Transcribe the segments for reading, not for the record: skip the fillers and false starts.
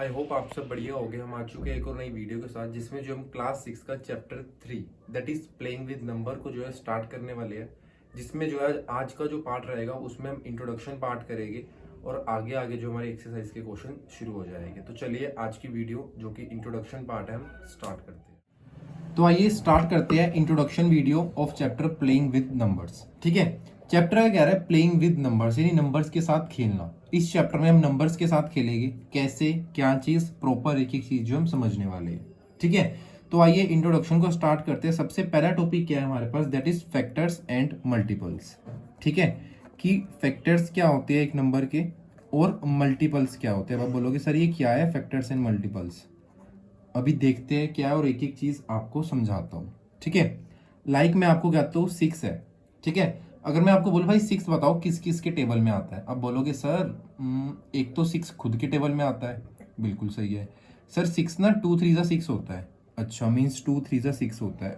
I hope आप सब बढ़िया हो गए। हम आ चुके हैं एक और नई वीडियो के साथ, जिसमें जो हम क्लास 6 का chapter 3 that is playing with number को जो है स्टार्ट करने वाले हैं। जिसमें जो है आज का जो पार्ट रहेगा उसमें हम इंट्रोडक्शन पार्ट करेंगे और आगे आगे जो हमारे एक्सरसाइज के क्वेश्चन शुरू हो जाएंगे। तो चलिए आज की वीडियो जो कि इंट्रोडक्शन पार्ट है हम स्टार्ट करते हैं। तो आइए स्टार्ट करते हैं introduction video of chapter playing with numbers. ठीक है, चैप्टर का कह रहा है प्लेइंग विद नंबर्स, यानी नंबर्स के साथ खेलना। इस चैप्टर में हम नंबर्स के साथ खेलेंगे, कैसे, क्या चीज, प्रॉपर एक एक चीज जो हम समझने वाले हैं। ठीक है, तो आइए इंट्रोडक्शन को स्टार्ट करते हैं। सबसे पहला टॉपिक क्या है हमारे पास, that is factors and multiples. ठीक है, कि फैक्टर्स क्या होते हैं एक नंबर के और मल्टीपल्स क्या होते हैं। अब आप बोलोगे सर ये क्या है फैक्टर्स एंड मल्टीपल्स, अभी देखते हैं क्या है और एक एक चीज आपको समझाता हूँ। ठीक है, लाइक मैं आपको कहता हूँ 6 है। ठीक है, अगर मैं आपको बोलूँ भाई 6 बताओ किस किस के टेबल में आता है, अब बोलोगे सर एक तो 6 खुद के टेबल में आता है, बिल्कुल सही है सर। 6 ना 2 3 6 होता है, अच्छा मीन्स 2 3 6 होता है।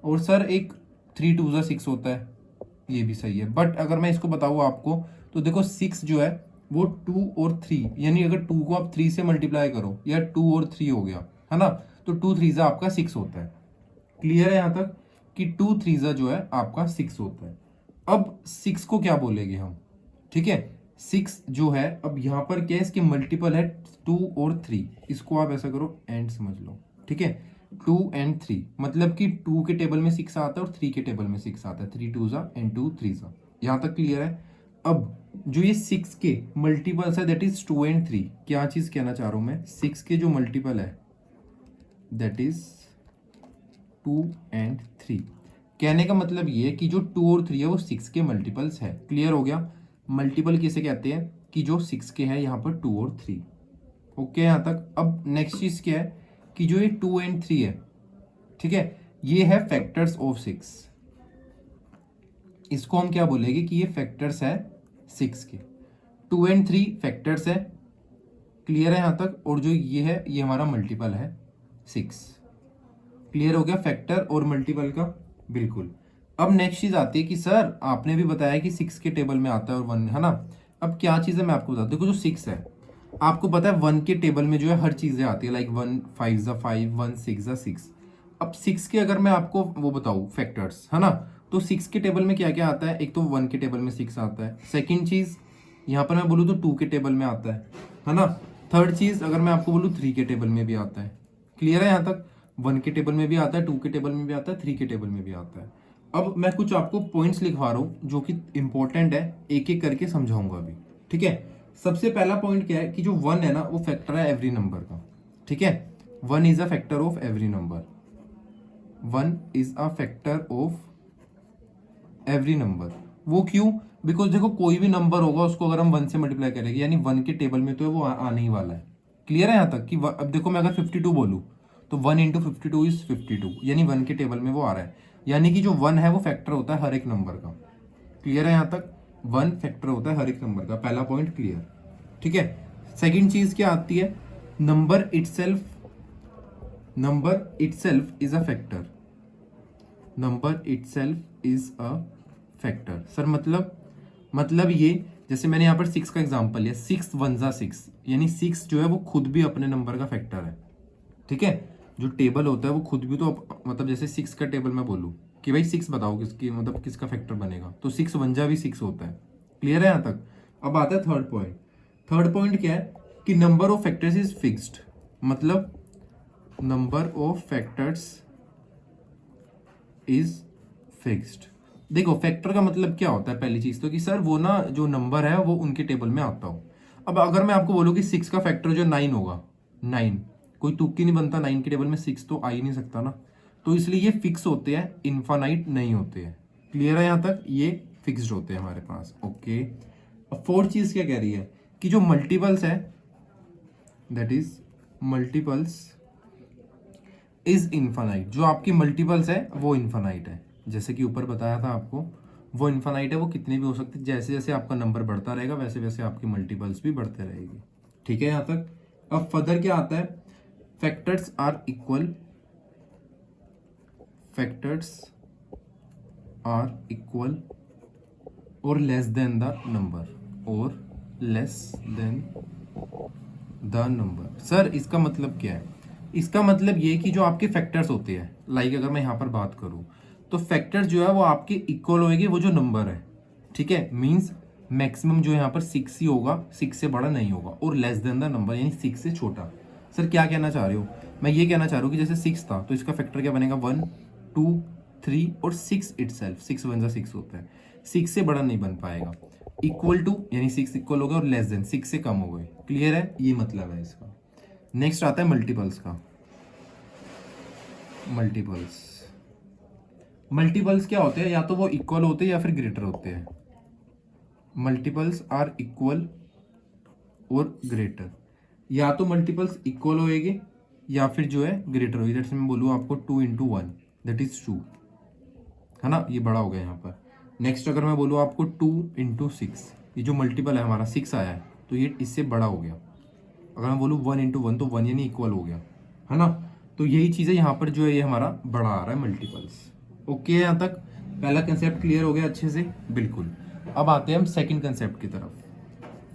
और सर एक 3 2 6 होता है, ये भी सही है। बट अगर मैं इसको बताऊँ आपको तो देखो 6 जो है वो 2 और 3, यानी अगर 2 को आप 3 से मल्टीप्लाई करो या 2 और 3 हो गया है ना, तो 2 3 आपका 6 होता है। क्लियर है यहाँ तक कि 2 3 जो है आपका 6 होता है। अब 6 को क्या बोलेंगे हम, ठीक है, 6 जो है अब यहाँ पर क्या है, इसके मल्टीपल है 2 और 3। इसको आप ऐसा करो एंड समझ लो। ठीक है, 2 एंड 3 मतलब कि 2 के टेबल में 6 आता है और 3 के टेबल में 6 आता है। 3 2 एंड 2 3। यहाँ तक क्लियर है। अब जो ये 6 के मल्टीपल्स है दैट इज 2 एंड 3, क्या चीज कहना चाह रहा हूं मैं, 6 के जो मल्टीपल है दैट इज 2 एंड 3। कहने का मतलब ये है कि जो 2 और 3 है वो 6 के मल्टीपल्स है। क्लियर हो गया। मल्टीपल किसे कहते हैं कि जो 6 के हैं यहाँ पर 2 और 3। ओके यहाँ तक। अब नेक्स्ट चीज क्या है कि जो ये 2 एंड 3 है, ठीक है, ये है फैक्टर्स ऑफ 6। इसको हम क्या बोलेंगे कि ये फैक्टर्स है 6 के। 2 एंड 3 फैक्टर्स है, क्लियर है यहाँ तक। और जो ये है ये हमारा मल्टीपल है 6। क्लियर हो गया फैक्टर और मल्टीपल का, बिल्कुल। अब नेक्स्ट चीज आती है कि सर आपने भी बताया कि 6 के टेबल में आता है और 1 है ना। अब क्या चीज है मैं आपको बताता हूँ। देखो जो 6 है आपको पता है 1 के टेबल में जो है हर चीजें आती है, लाइक 1 5 ज़ा 5, 1 6 ज़ा 6। अब 6 के अगर मैं आपको वो बताऊँ फैक्टर्स है ना, तो 6 के टेबल में क्या क्या आता है, एक तो 1 के टेबल में 6 आता है। सेकेंड चीज यहाँ पर मैं बोलूँ तो 2 के टेबल में आता है ना। थर्ड चीज अगर मैं आपको बोलूँ 3 के टेबल में भी आता है। क्लियर है यहाँ तक। 1 के टेबल में भी आता है, 2 के टेबल में भी आता है, 3 के टेबल में भी आता है। अब मैं कुछ आपको पॉइंट्स लिखवा रहा हूँ जो कि इंपॉर्टेंट है, एक एक करके समझाऊंगा अभी। ठीक है, सबसे पहला पॉइंट क्या है कि जो 1 है ना वो फैक्टर है एवरी नंबर का। ठीक है, 1 is a factor of every number. 1 is a factor of every number. वो क्यों, बिकॉज देखो कोई भी नंबर होगा उसको अगर हम 1 से मल्टीप्लाई करेंगे यानी 1 के टेबल में तो है वो आने ही वाला है। क्लियर है यहाँ तक कि अब देखो मैं अगर 52 बोलूँ तो 1 इंटू 52 इज 52, यानी 1 के टेबल में वो आ रहा है। यानी कि जो 1 है वो फैक्टर होता है हर एक नंबर का। क्लियर है यहाँ तक, 1 फैक्टर होता है हर एक नंबर का। पहला पॉइंट क्लियर। ठीक है, सेकेंड चीज क्या आती है, number itself is a factor. Number itself is a factor. Sir मतलब ये जैसे मैंने यहाँ पर 6 का एग्जांपल लिया, 6 1 ज़ा 6, यानी 6 जो है वो खुद भी अपने नंबर का फैक्टर है। ठीक है, जो टेबल होता है वो खुद भी तो मतलब जैसे 6 का टेबल मैं बोलूँ कि भाई 6 बताओ किसकी मतलब किसका फैक्टर बनेगा, तो 6 1 ज़ा भी 6 होता है। क्लियर है यहाँ तक। अब आता है थर्ड पॉइंट। थर्ड पॉइंट क्या है कि number of factors is fixed, मतलब number of factors is fixed. देखो फैक्टर का मतलब क्या होता है, पहली चीज तो कि सर वो ना जो नंबर है वो उनके टेबल में आता हो। अब अगर मैं आपको बोलूँ कि 6 का फैक्टर जो 9 होगा, 9 कोई तुक्की नहीं बनता, 9 के टेबल में 6 तो आ ही नहीं सकता ना, तो इसलिए ये फिक्स होते हैं, इनफाइनाइट नहीं होते हैं। क्लियर है यहाँ तक, ये फिक्स्ड होते हैं हमारे पास। ओके, अब फोर्थ चीज क्या कह रही है कि जो मल्टीपल्स है that is multiples is infinite. जो आपकी मल्टीपल्स है वो इनफाइनाइट है, जैसे कि ऊपर बताया था आपको वो इनफाइनाइट है, वो कितनी भी हो सकती है। जैसे जैसे आपका नंबर बढ़ता रहेगा वैसे वैसे आपकी मल्टीपल्स भी बढ़ते रहेगी। ठीक है यहाँ तक। अब फर्दर क्या आता है, factors are equal, factors are equal और लेस देन द नंबर, और less than the number. Sir इसका मतलब क्या है? इसका मतलब ये कि जो आपके फैक्टर्स होते हैं, लाइक अगर मैं यहाँ पर बात करूँ तो फैक्टर्स जो है वो आपके इक्वल होएगी वो जो नंबर है, ठीक है। मींस मैक्सिमम जो यहाँ पर 6 ही होगा, 6 से बड़ा नहीं होगा, और लेस देन द नंबर यानी 6 से छोटा। सर क्या कहना चाह रहे हो? मैं ये कहना चाह रहा हूँ कि जैसे 6 था तो इसका फैक्टर क्या बनेगा? 1 2 3 और 6 इटसेल्फ। 6 1 जा 6 होता है, 6 से बड़ा नहीं बन पाएगा। इक्वल टू यानी 6 इक्वल हो गया और लेस देन 6 से कम हो गए। क्लियर है? ये मतलब है इसका। नेक्स्ट आता है मल्टीपल्स का। मल्टीपल्स क्या होते हैं? या तो वो इक्वल होते हैं या फिर ग्रेटर होते हैं। मल्टीपल्स आर इक्वल और ग्रेटर। या तो मल्टीपल्स इक्वल होएंगे या फिर जो है ग्रेटर होगी। जैसे मैं बोलूँ आपको 2 इंटू 1 दैट इज 2, है ना, ये बड़ा हो गया यहाँ पर। नेक्स्ट अगर मैं बोलूँ आपको 2 इंटू 6, ये जो मल्टीपल है हमारा 6 आया है तो ये इससे बड़ा हो गया। अगर मैं बोलूँ 1 इंटू 1 तो 1 यानी इक्वल हो गया, है ना। तो यही चीज़ है यहाँ पर जो है ये हमारा बड़ा आ रहा है मल्टीपल्स। ओके, यहाँ तक पहला कंसेप्ट क्लियर हो गया अच्छे से? बिल्कुल। अब आते हैं हम सेकंड कंसेप्ट की तरफ।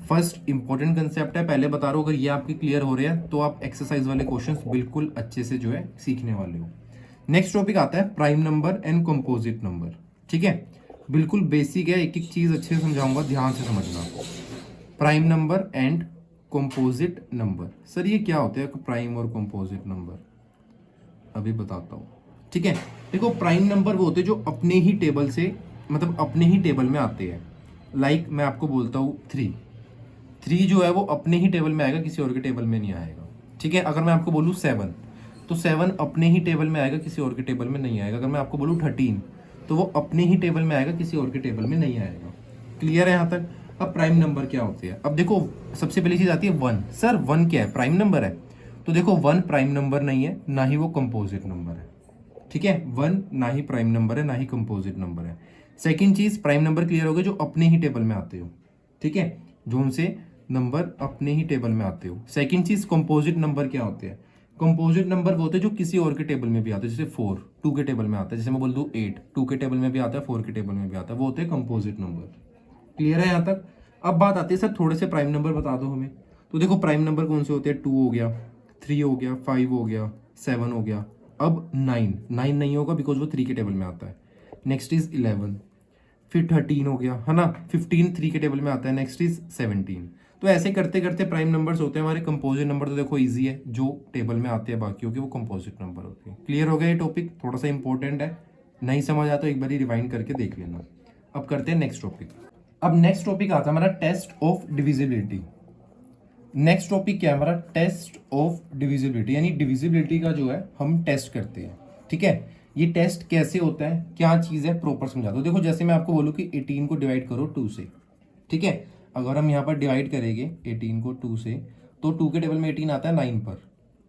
फर्स्ट इंपॉर्टेंट कंसेप्ट है, पहले बता रहा हूँ, अगर ये आपके क्लियर हो रहे हैं तो आप एक्सरसाइज वाले क्वेश्चंस बिल्कुल अच्छे से जो है सीखने वाले हो। नेक्स्ट टॉपिक आता है prime number and composite number. ठीक है, बिल्कुल बेसिक है, एक एक चीज अच्छे से समझाऊंगा, ध्यान से समझना। Prime number and composite number. Sir ये क्या होता है प्राइम और कंपोजिट नंबर? अभी बताता हूँ। ठीक है, देखो प्राइम नंबर वो होते हैं जो अपने ही टेबल से, मतलब अपने ही टेबल में आते हैं। लाइक मैं आपको बोलता हूँ 3 जो है वो अपने ही टेबल में आएगा, किसी और के टेबल में नहीं आएगा। ठीक है, अगर मैं आपको बोलूँ 7 तो 7 अपने ही टेबल में आएगा, किसी और के टेबल में नहीं आएगा। अगर मैं आपको बोलूँ 13 तो वो अपने ही टेबल में आएगा, किसी और के टेबल में नहीं आएगा। क्लियर है यहाँ तक? अब प्राइम नंबर क्या होते हैं? अब देखो सबसे पहली चीज आती है 1। सर 1 क्या है? प्राइम नंबर है। तो देखो 1 प्राइम नंबर नहीं है, ना ही वो कंपोजिट नंबर है। ठीक है, 1 ना ही प्राइम नंबर है, ना ही कंपोजिट नंबर है। सेकंड चीज, प्राइम नंबर क्लियर हो गया जो अपने ही टेबल में आते हो। ठीक है, जो उनसे नंबर अपने ही टेबल में आते हो। सेकंड चीज, कंपोजिट नंबर क्या होते हैं? कंपोजिट नंबर वो होते हैं जो किसी और के टेबल में भी आते हैं, जैसे 4 2 के टेबल में आता है, जैसे मैं बोल दूं 8 2 के टेबल में भी आता है, 4 के टेबल में भी आता है, वो होते हैं कंपोजिट नंबर। क्लियर है यहाँ तक? अब बात आती है सर थोड़े से प्राइम नंबर बता दो हमें। तो देखो प्राइम नंबर कौन से होते हैं? 2 हो गया, 3 हो गया, 5 हो गया, 7 हो गया। अब 9 नहीं होगा बिकॉज वो 3 के टेबल में आता है। नेक्स्ट इज 11, फिर 13 हो गया, है ना। 15 3 के टेबल में आता है। Next is 17। तो ऐसे करते करते प्राइम नंबर्स होते हैं हमारे। कंपोजिट नंबर तो देखो इजी है, जो टेबल में आते हैं बाकी के वो कंपोजिट नंबर होते हैं। क्लियर हो गया ये टॉपिक? थोड़ा सा इंपॉर्टेंट है, नहीं समझ आता तो एक बार रिवाइंड करके देख लेना। अब करते हैं नेक्स्ट टॉपिक। अब नेक्स्ट टॉपिक आता है हमारा test of divisibility. Next topic क्या है हमारा? टेस्ट ऑफ डिविजिबिलिटी, यानी डिविजिबिलिटी का जो है हम टेस्ट करते हैं। ठीक है, ये टेस्ट कैसे होता है, क्या चीज़ है, प्रॉपर समझा दो। देखो जैसे मैं आपको बोलूँ कि 18 को डिवाइड करो 2 से। ठीक है, अगर हम यहाँ पर डिवाइड करेंगे 18 को 2 से तो 2 के टेबल में 18 आता है 9 पर,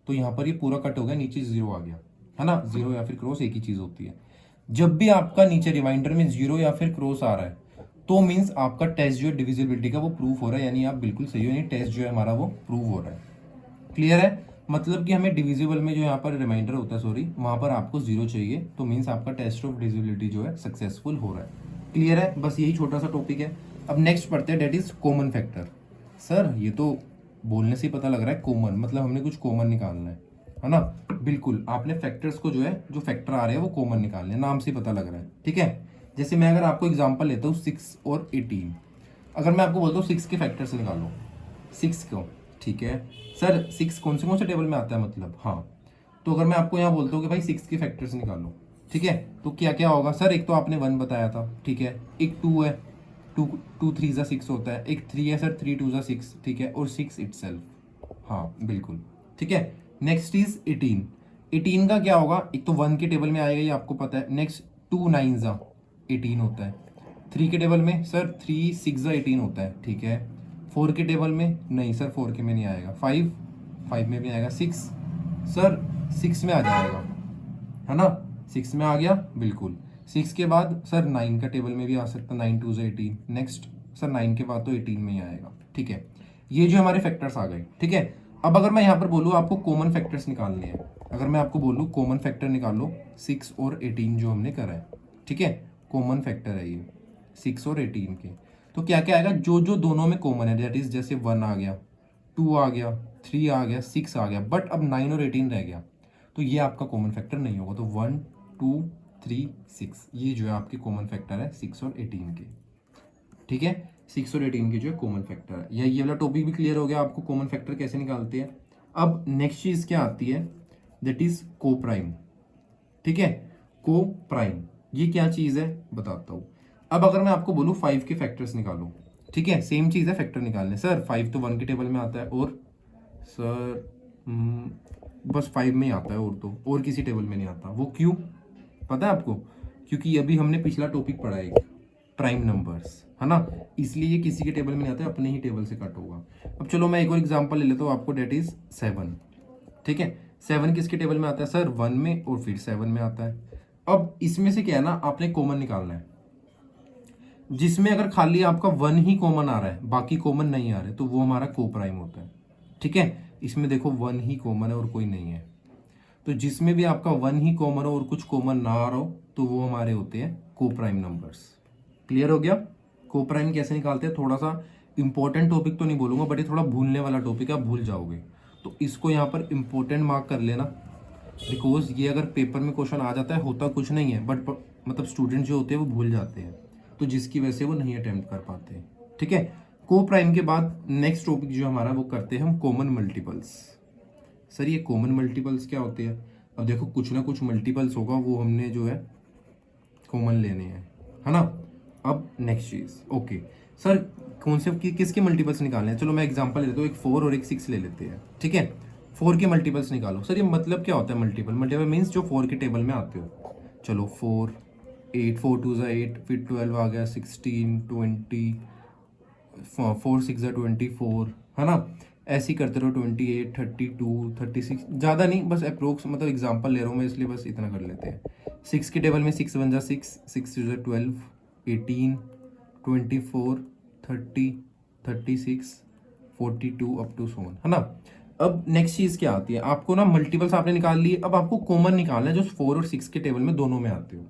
तो यहाँ पर ये पूरा कट हो गया, नीचे 0 आ गया, है ना। 0 या फिर क्रॉस एक ही चीज़ होती है। जब भी आपका नीचे रिमाइंडर में 0 या फिर क्रॉस आ रहा है तो मीन्स आपका टेस्ट जो है डिविजिबिलिटी का वो प्रूफ हो रहा है, यानी आप बिल्कुल सही हो, यानी टेस्ट जो है हमारा वो प्रूव हो रहा है। क्लियर है? मतलब कि हमें डिविजिबल में जो यहाँ पर रिमाइंडर होता है, सॉरी, वहां पर आपको 0 चाहिए, तो मीन्स आपका टेस्ट ऑफ डिविजिबिलिटी जो है सक्सेसफुल हो रहा है। क्लियर है? बस यही छोटा सा टॉपिक है। अब नेक्स्ट पढ़ते हैं, that is common factor. Sir ये तो बोलने से ही पता लग रहा है कॉमन, मतलब हमने कुछ कॉमन निकालना है ना। बिल्कुल, आपने फैक्टर्स को जो है, जो फैक्टर आ रहे हैं वो कॉमन निकालने, नाम से पता लग रहा है। ठीक है, जैसे मैं अगर आपको एग्जांपल लेता हूँ 6 और 18, अगर मैं आपको बोलता हूँ 6 के फैक्टर से निकालो 6 को। ठीक है सर, 6 कौन से टेबल में आता है मतलब? हाँ, तो अगर मैं आपको यहाँ बोलता हूँ कि भाई 6 के फैक्टर से निकालो, ठीक है, तो क्या क्या होगा सर? एक तो आपने 1 बताया था, ठीक है, एक 2 है, 2 2 3 जा 6 होता है, एक 3 है सर, 3 2 जा 6, ठीक है, और 6 इटसेल्फ। हाँ बिल्कुल, ठीक है। नेक्स्ट इज 18 का क्या होगा? एक तो 1 के टेबल में आएगा, ये आपको पता है। नेक्स्ट 2 9 जा 18 होता है। 3 के टेबल में सर 3 6 जा 18 होता है, ठीक है। 4 के टेबल में नहीं सर, 4 के में नहीं आएगा। 5 में भी आएगा। 6 सर 6 में आ जाएगा, है ना, 6 में आ गया बिल्कुल। 6 के बाद सर 9 का टेबल में भी आ सकता है, 9 2 जा 18। नेक्स्ट सर 9 के बाद तो 18 में ही आएगा। ठीक है, ये जो हमारे फैक्टर्स आ गए। ठीक है, अब अगर मैं यहाँ पर बोलूँ आपको कॉमन फैक्टर्स निकालने हैं, अगर मैं आपको बोलूँ कॉमन फैक्टर निकालो 6 और 18 जो हमने करा है, ठीक है, कॉमन फैक्टर है ये 6 और 18 के, तो क्या क्या आएगा? जो जो दोनों में कॉमन है, दैट इज जैसे 1 आ गया, 2 आ गया, 3 आ गया, 6 आ गया, बट अब 9 और 18 रह गया, तो ये आपका कॉमन फैक्टर नहीं होगा। तो 1 2 3 6 ये जो है आपके कॉमन फैक्टर है 6 और 18 के। ठीक है, 6 और 18 के जो है कॉमन फैक्टर है। ये वाला टॉपिक भी क्लियर हो गया आपको, कॉमन फैक्टर कैसे निकालते हैं। अब नेक्स्ट चीज क्या आती है, दैट इज को प्राइम। ठीक है, को प्राइम ये क्या चीज है बताता हूँ। अब अगर मैं आपको बोलूँ 5 के फैक्टर्स निकालो, ठीक है, सेम चीज है फैक्टर निकालने। सर 5 तो 1 के टेबल में आता है, और सर बस 5 में ही आता है, और तो और किसी टेबल में नहीं आता। वो क्यों पता है आपको? क्योंकि अभी हमने पिछला टॉपिक पढ़ा है प्राइम नंबर्स, है ना, इसलिए ये किसी के टेबल में नहीं आता है, अपने ही टेबल से कट होगा। अब चलो मैं एक और एग्जांपल ले लेता हूँ आपको, डेट इज 7। ठीक है, 7 किसके टेबल में आता है सर? 1 में, और फिर 7 में आता है। अब इसमें से क्या है ना, आपने कॉमन निकालना है, जिसमें अगर खाली आपका 1 ही कॉमन आ रहा है, बाकी कॉमन नहीं आ रहे, तो वो हमारा को प्राइम होता है। ठीक है, इसमें देखो 1 ही कॉमन है और कोई नहीं है, तो जिसमें भी आपका 1 ही कॉमन हो और कुछ कॉमन ना आ रहा हो, तो वो हमारे होते हैं को प्राइम नंबर्स। क्लियर हो गया? को प्राइम कैसे निकालते हैं, थोड़ा सा इंपॉर्टेंट टॉपिक तो नहीं बोलूंगा, बट ये थोड़ा भूलने वाला टॉपिक है, आप भूल जाओगे, तो इसको यहाँ पर इंपॉर्टेंट मार्क कर लेना, बिकॉज ये अगर पेपर में क्वेश्चन आ जाता है, होता कुछ नहीं है, बट मतलब स्टूडेंट जो होते हैं वो भूल जाते हैं, तो जिसकी वजह से वो नहीं अटेम्प्ट कर पाते। ठीक है, को प्राइम के बाद नेक्स्ट टॉपिक जो हमारा वो करते हैं हम कॉमन मल्टीपल्स। सर ये कॉमन मल्टीपल्स क्या होते हैं? अब देखो कुछ ना कुछ मल्टीपल्स होगा, वो हमने जो है कॉमन लेने हैं, है ना। अब नेक्स्ट चीज, ओके सर कौन से किसके मल्टीपल्स निकालने हैं? चलो मैं एग्जांपल ले लेता हूँ, एक 4 और एक 6 ले लेते हैं। ठीक है, 4 के मल्टीपल्स निकालो। सर ये मतलब क्या होता है मल्टीपल? मल्टीपल मीन्स जो 4 के टेबल में आते हो। चलो 4 8 4 2 8, फिर 12 आ गया, 16 20, 4 6 24, है ना, ऐसे ही करते रहो, 28 32 36, ज़्यादा नहीं, बस अप्रोक्स मतलब एग्जांपल ले रहा हूँ मैं, इसलिए बस इतना कर लेते हैं। 6 के टेबल में 6 1 जा 6, 6 2 12, 18 24 30 36 42 अप टू 7, है ना। अब नेक्स्ट चीज़ क्या आती है, आपको ना मल्टीपल्स आपने निकाल लिए, अब आपको कॉमन निकालना है जो 4 और 6 के टेबल में दोनों में आते हो।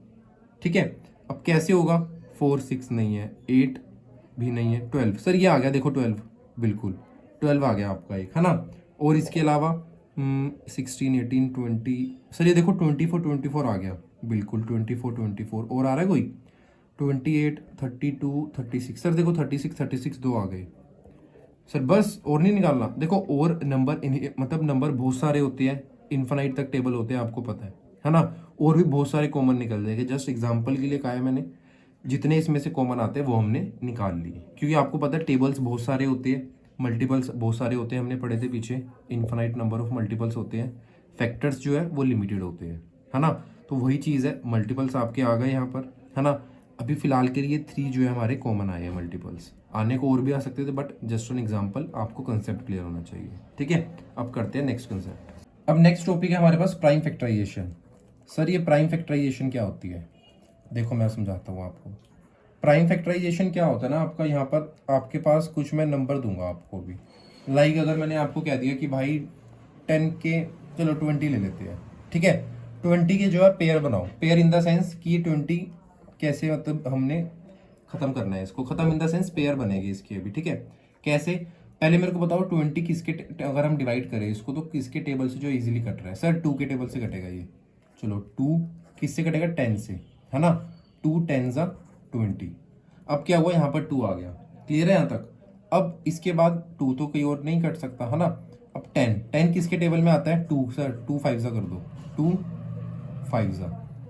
ठीक है, अब कैसे होगा? 4 6 नहीं है, 8 भी नहीं है, 12 सर ये आ गया, देखो 12 बिल्कुल 12 आ गया आपका एक, है ना। और इसके अलावा 16 18 20, सर ये देखो 24 24 आ गया, बिल्कुल 24 24, और आ रहा है कोई 28 32 36, सर देखो 36 36 दो आ गए सर, बस और नहीं निकालना। देखो और नंबर मतलब नंबर बहुत सारे होते हैं, इन्फानाइट तक टेबल होते हैं, आपको पता है ना, और भी बहुत सारे कॉमन निकल जाएंगे। जस्ट एग्जांपल के लिए कहा है मैंने, जितने इसमें से कॉमन आते हैं वो हमने निकाल लिए, क्योंकि आपको पता है टेबल्स बहुत सारे होते हैं, मल्टीपल्स बहुत सारे होते हैं, हमने पढ़े थे पीछे, इन्फानाइट नंबर ऑफ मल्टीपल्स होते हैं, फैक्टर्स जो है वो लिमिटेड होते हैं, है ना। तो वही चीज़ है, मल्टीपल्स आपके आ गए यहाँ पर, है ना। अभी फिलहाल के लिए 3 जो है हमारे कॉमन आए हैं मल्टीपल्स, आने को और भी आ सकते थे, बट जस्ट ऑन एग्जांपल आपको कंसेप्ट क्लियर होना चाहिए। ठीक है, अब करते हैं नेक्स्ट कंसेप्ट। अब नेक्स्ट टॉपिक है हमारे पास प्राइम फैक्टराइजेशन। सर ये प्राइम फैक्टराइजेशन क्या होती है? देखो मैं समझाता हूँ आपको। प्राइम फैक्टराइजेशन क्या होता है ना, आपका यहाँ पर आपके पास कुछ मैं नंबर दूंगा आपको भी, लाइक अगर मैंने आपको कह दिया कि भाई 10 के, चलो 20 ले लेते हैं। ठीक है, 20 के जो है पेयर बनाओ, पेयर इन द सेंस कि 20 कैसे, मतलब हमने खत्म करना है इसको, खत्म इन द सेंस पेयर बनेगी इसकी अभी। ठीक है, कैसे? पहले मेरे को बताओ 20 किसके, अगर हम डिवाइड करें इसको तो किसके टेबल से जो इजीली कट रहा है? सर 2 के टेबल से कटेगा ये। चलो 2 किससे कटेगा? 10 से, है ना। 2 10 20, अब क्या हुआ यहाँ पर 2 आ गया, क्लियर है यहाँ तक। अब इसके बाद 2 तो कोई और नहीं कट सकता, है ना। अब 10 किसके टेबल में आता है? 2, सर 2 5 कर दो, 2 5,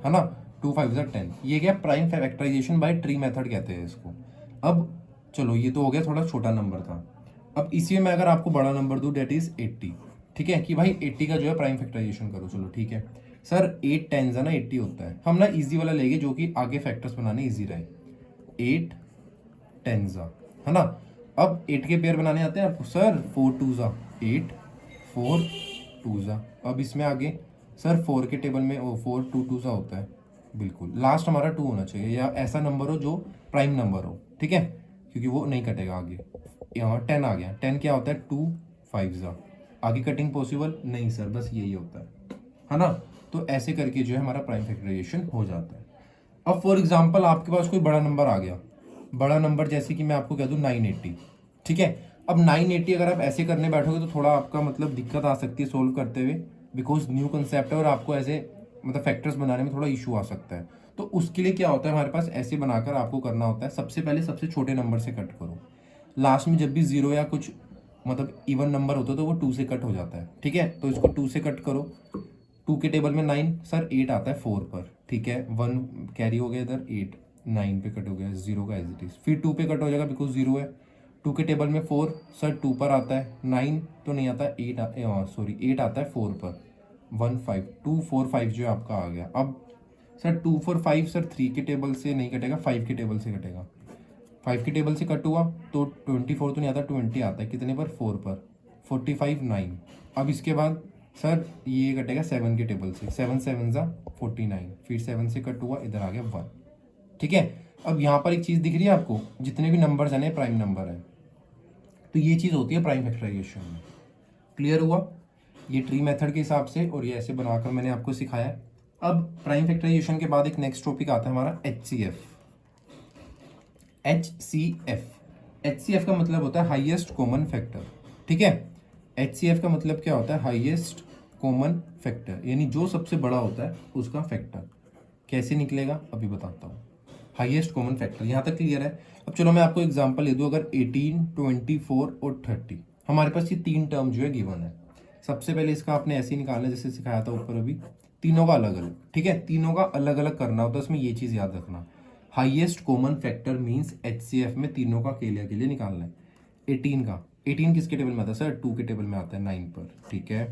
है ना, 2 5 10। ये क्या? Prime factorisation by tree method कहते हैं इसको। अब चलो ये तो हो गया, थोड़ा छोटा नंबर था। अब इसी में अगर आपको बड़ा नंबर दूं, डेट इज 80। ठीक है, कि भाई 80 का जो है प्राइम फैक्टराइजेशन करो। चलो ठीक है सर, 8 10 ना 80 होता है, हम ना इजी वाला लेंगे जो कि आगे फैक्टर्स बनाने इजी रहे। 8 10, है ना। अब 8 के पेयर बनाने आते हैं आपको, सर 4 2 8 4 2। अब इसमें आगे सर 4 के टेबल में 4 2 2 होता है, बिल्कुल लास्ट हमारा 2 होना चाहिए, या ऐसा नंबर हो जो प्राइम नंबर हो। ठीक है, क्योंकि वो नहीं कटेगा आगे। यहाँ 10 आ गया, 10 क्या होता है? 2 5, आगे कटिंग पॉसिबल नहीं सर, बस यही होता है ना। तो ऐसे करके जो है हमारा प्राइम फैक्टराइजेशन हो जाता है। अब फॉर एग्जांपल आपके पास कोई बड़ा नंबर आ गया, बड़ा नंबर जैसे कि मैं आपको कह दूं 980। ठीक है, अब 980 अगर आप ऐसे करने बैठोगे तो थोड़ा आपका मतलब दिक्कत आ सकती है सोल्व करते हुए, बिकॉज न्यू कंसेप्ट है और आपको ऐसे मतलब फैक्टर्स बनाने में थोड़ा इशू आ सकता है। तो उसके लिए क्या होता है हमारे पास, ऐसे बनाकर आपको करना होता है, सबसे पहले सबसे छोटे नंबर से कट करो। लास्ट में जब भी जीरो या कुछ मतलब इवन नंबर होता है तो वो 2 से कट हो जाता है, ठीक है। तो इसको 2 से कट करो। 2 के टेबल में 9 सर, 8 आता है 4 पर, ठीक है। 1 कैरी हो गया इधर, 8 9 पे कट हो गया, 0 का एज इट इज, फिर 2 पे कट हो जाएगा बिकॉज 0 है। 2 के टेबल में 4 सर, 2 पर आता है, 9 तो नहीं आता, 8 आता है 4 पर, 1 5 2 4 5 जो आपका आ गया। अब सर 2 4 5 सर 3 के टेबल से नहीं कटेगा, 5 के टेबल से कटेगा। 5 के टेबल से कट हुआ तो 24 तो नहीं आता, 20 आता है, कितने पर, 4 पर, 45 9। अब इसके बाद सर ये कटेगा 7 के टेबल से, 7 7 ज़ा 49, फिर 7 से कट हुआ, इधर आ गया 1, ठीक है। अब यहाँ पर एक चीज़ दिख रही है आपको, जितने भी नंबर्स हैं ना प्राइम नंबर है, तो ये चीज़ होती है प्राइम फैक्टराइजेशन में। क्लियर हुआ ये ट्री मेथड के हिसाब से, और ये ऐसे बनाकर मैंने आपको सिखाया। अब प्राइम फैक्टराइजेशन के बाद एक नेक्स्ट टॉपिक आता है हमारा HCF। HCF का मतलब होता है हाईएस्ट कॉमन फैक्टर, ठीक है। HCF का मतलब क्या होता है, हाईएस्ट कॉमन फैक्टर, यानी जो सबसे बड़ा होता है उसका फैक्टर। कैसे निकलेगा अभी बताता हूँ। हाईएस्ट कॉमन फैक्टर, यहाँ तक क्लियर है। अब चलो मैं आपको एग्जांपल दे दूँ, अगर 18 24 और 30 हमारे पास ये 3 टर्म जो है गिवन है। सबसे पहले इसका आपने ऐसे ही निकालना है जैसे सिखाया था ऊपर अभी, तीनों का अलग अलग, ठीक है। तीनों का अलग अलग करना होता है, उसमें ये चीज़ याद रखना, highest common factor means HCF में तीनों का के लिए निकालना है। 18 का, 18 किसके टेबल में आता है सर, 2 के टेबल में आता है 9 पर, ठीक है।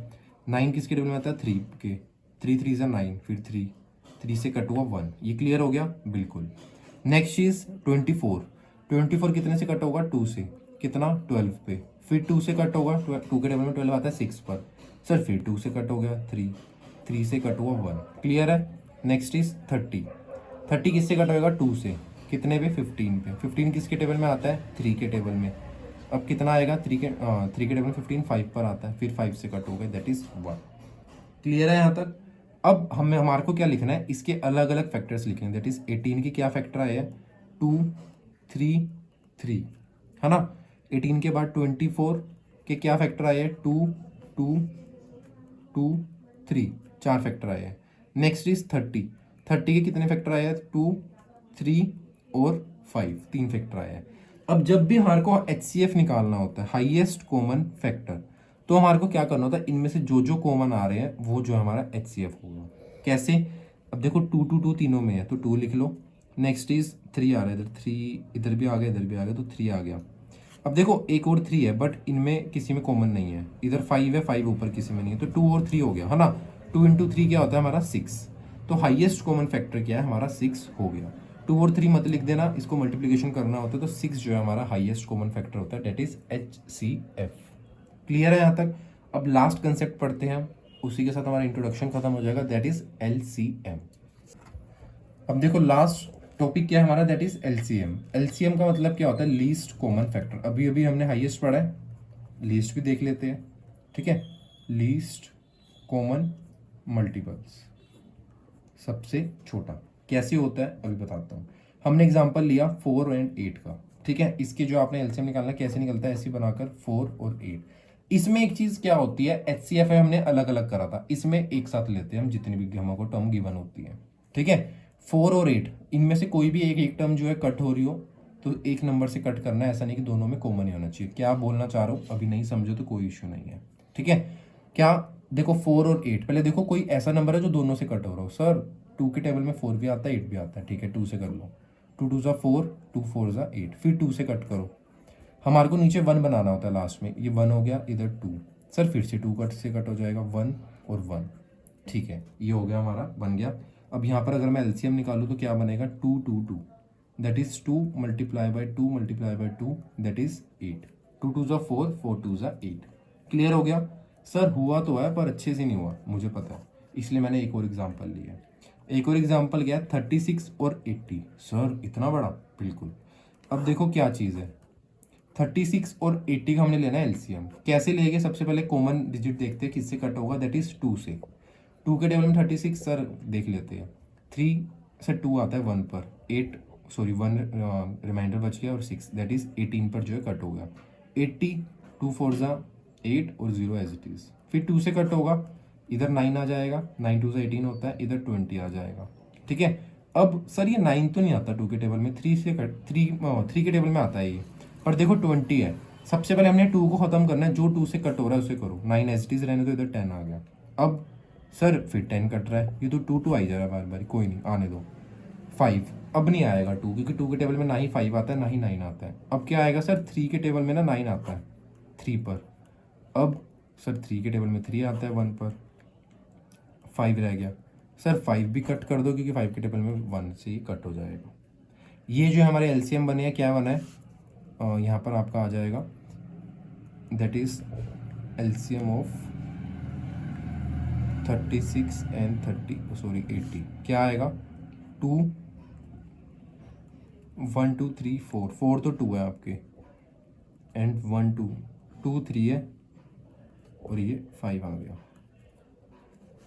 9 किसके टेबल में आता है, 3 के, 3 3 ज़ा 9, फिर 3 से कट हुआ 1, ये क्लियर हो गया बिल्कुल। नेक्स्ट चीज 24 कितने से कट होगा, 2 से, कितना 12 पे, फिर 2 से कट होगा, 2 के टेबल में 12 आता है 6 पर, सर फिर 2 से कट हो गया 3 से कट हुआ 1, क्लियर है। नेक्स्ट इज 30 किससे कट होगा, 2 से, कितने पे, 15 पे, 15 किसके टेबल में आता है, 3 के टेबल में। अब कितना आएगा, 3 के टेबल में 15 5 पर आता है, फिर 5 से कट हो गया, दैट इज 1। क्लियर है यहाँ तक। अब हमारे को क्या लिखना है, इसके अलग अलग फैक्टर्स लिखेंगे, दैट इज 18 की क्या फैक्टर आए हैं, 2 3 3, है ना। 18 के बाद 24 के क्या फैक्टर आए हैं, 2 2 2 3, 4 फैक्टर आए हैं। नेक्स्ट इज 30 के कितने फैक्टर आए हैं, 2 3 और 5, 3 फैक्टर आए हैं। अब जब भी हमारे को HCF निकालना होता है, हाईएस्ट कॉमन फैक्टर, तो हमारे को क्या करना होता है, इनमें से जो जो कॉमन आ रहे हैं वो जो हमारा HCF होगा। कैसे, अब देखो 2 2 2 तीनों में है तो 2 लिख लो। नेक्स्ट इज 3 आ रहा है, इधर 3, इधर भी आ गया, इधर भी आ गया, तो 3 आ गया। अब देखो एक और 3 है बट इनमें किसी में कॉमन नहीं है, इधर 5 है, 5 ऊपर किसी में नहीं है, तो 2 और 3 हो गया, है ना। 2 इंटू 3 क्या होता है हमारा 6, तो हाईएस्ट कॉमन फैक्टर क्या है हमारा 6 हो गया। 2 और 3 मत लिख देना, इसको मल्टीप्लीकेशन करना होता है, तो 6 जो है हमारा हाईएस्ट कॉमन फैक्टर होता है, डेट इज HCF। क्लियर है यहाँ तक। अब लास्ट कंसेप्ट पढ़ते हैं हम, उसी के साथ हमारा इंट्रोडक्शन खत्म हो जाएगा, दैट इज LCM। अब देखो लास्ट टॉपिक क्या है हमारा, दैट इज LCM। LCM का मतलब क्या होता है, लीस्ट कॉमन फैक्टर। अभी अभी हमने हाईएस्ट पढ़ा है, लीस्ट भी देख लेते हैं, ठीक है। लीस्ट कॉमन मल्टीपल्स, सबसे छोटा कैसे होता है अभी बताता हूँ। हमने एग्जांपल लिया 4 और 8 का, ठीक है। इसके जो आपने LCM निकालना कैसे निकलता है, ऐसे बनाकर 4 और 8। इसमें एक चीज क्या होती है, HCF हमने अलग अलग करा था, इसमें एक साथ लेते हैं हम जितनी भी हमको टर्म गिवन होती है, ठीक है। 4 और 8 इनमें से कोई भी एक टर्म जो है कट हो रही हो तो एक नंबर से कट करना है, ऐसा नहीं कि दोनों में कॉमन ही होना चाहिए। क्या बोलना चाह रहा हूँ अभी नहीं समझो तो कोई इश्यू नहीं है, ठीक है। क्या देखो 4 और 8, पहले देखो कोई ऐसा नंबर है जो दोनों से कट हो रहा हो, सर 2 के टेबल में 4 भी आता है 8 भी आता है, ठीक है। 2 से कर लो, 2 2 ज़ा 4, 2 4 ज़ा 8, फिर 2 से कट करो, हमारे को नीचे 1 बनाना होता है लास्ट में, ये 1 हो गया, इधर 2, सर फिर से 2 कट से कट हो जाएगा, 1 और 1, ठीक है। ये हो गया हमारा बन गया। अब यहाँ पर अगर मैं LCM निकालूँ तो क्या बनेगा, 2 2 2, that is 2 multiply by 2 multiply by 2, that is 8, 2 2 ज़ा 4, 4 2 ज़ा 8। क्लियर हो गया। सर हुआ तो है पर अच्छे से नहीं हुआ, मुझे पता है, इसलिए मैंने एक और एग्जाम्पल लिया। एक और एग्जाम्पल क्या है, 36 और 80, सर इतना बड़ा, बिल्कुल। अब देखो क्या चीज़ है, 36 और 80 का हमने लेना है LCM। कैसे लेंगे, सबसे पहले कॉमन डिजिट देखते हैं किससे कट होगा, दैट इज 2 से। 2 के टेबल में 36, सर देख लेते हैं, 3 से 2 आता है 1 पर, 1 रिमाइंडर बच गया, और 6 दैट इज 18 पर जो है कट हो गया। 80, 2 4 ज़ा 8 और 0 एज इट इज़। फिर 2 से कट होगा, इधर 9 आ जाएगा, 9 2 से 18 होता है, इधर 20 आ जाएगा। ठीक है, अब सर ये 9 तो नहीं आता 2 के टेबल में, 3 के टेबल में आता है ये, पर देखो 20 है। सबसे पहले हमने 2 को ख़त्म करना है, जो 2 से कट हो रहा है उसे करो। 9 एज इट इज़ रहने तो, इधर 10 आ गया। अब सर फिर 10 कट रहा है, ये तो 2 2 आई जा रहा है बार बार, कोई नहीं आने दो। 5 अब नहीं आएगा 2, क्योंकि 2 के टेबल में ना ही 5 आता है ना ही 9 आता है। अब क्या आएगा सर, 3 के टेबल में ना 9 आता है 3 पर। अब सर 3 के टेबल में 3 आता है 1 पर, 5 रह गया। सर 5 भी कट कर दो, क्योंकि 5 के टेबल में 1 से ही कट हो जाएगा। ये जो हमारे एलसीएम बने हैं, क्या बना है, यहाँ पर आपका आ जाएगा, that is LCM of 36 and 80, क्या आएगा 2 1 2 3 4, 4 तो 2 है आपके, एंड 1 2 2 3 है, और ये 5 आ गया।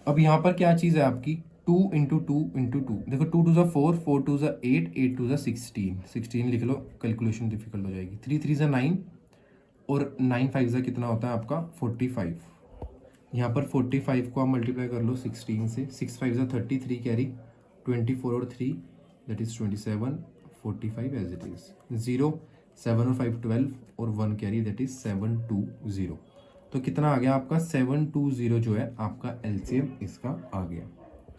अब यहाँ पर क्या चीज़ है आपकी, 2 इंटू 2 इंटू 2, देखो 2 2 ज़ा 4, 4 2 ज़ा 8, 8 2 ज़ा 16, 16 लिख लो, कैलकुलेशन डिफिकल्ट हो जाएगी। 3 3 ज़ा 9, और 9 5 ज़ा कितना होता है आपका 45। यहाँ पर 45 को आप मल्टीप्लाई कर लो 16 से, 6 5 ज़ा 33 कैरी, 24 और 3 that is 27, 45 as it is. 0 7 और 5 12 और 1 कैरी, दैट इज़ 720। तो कितना आ गया आपका 720 जो है आपका एलसीएम इसका आ गया।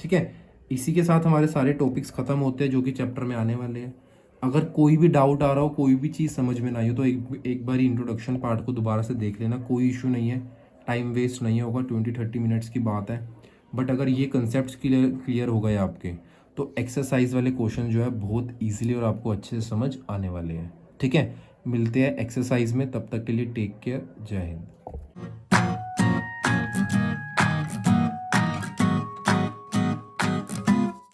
ठीक है, इसी के साथ हमारे सारे टॉपिक्स खत्म होते हैं जो कि चैप्टर में आने वाले हैं। अगर कोई भी डाउट आ रहा हो, कोई भी चीज़ समझ में ना आई हो, तो एक बार इंट्रोडक्शन पार्ट को दोबारा से देख लेना, कोई इशू नहीं है, टाइम वेस्ट नहीं होगा, 20-30 मिनट्स की बात है। बट अगर ये कंसेप्ट क्लियर हो गए आपके, तो एक्सरसाइज वाले क्वेश्चन जो है बहुत ईजिली और आपको अच्छे से समझ आने वाले हैं। ठीक है, मिलते हैं एक्सरसाइज में, तब तक के लिए टेक केयर, जय हिंद।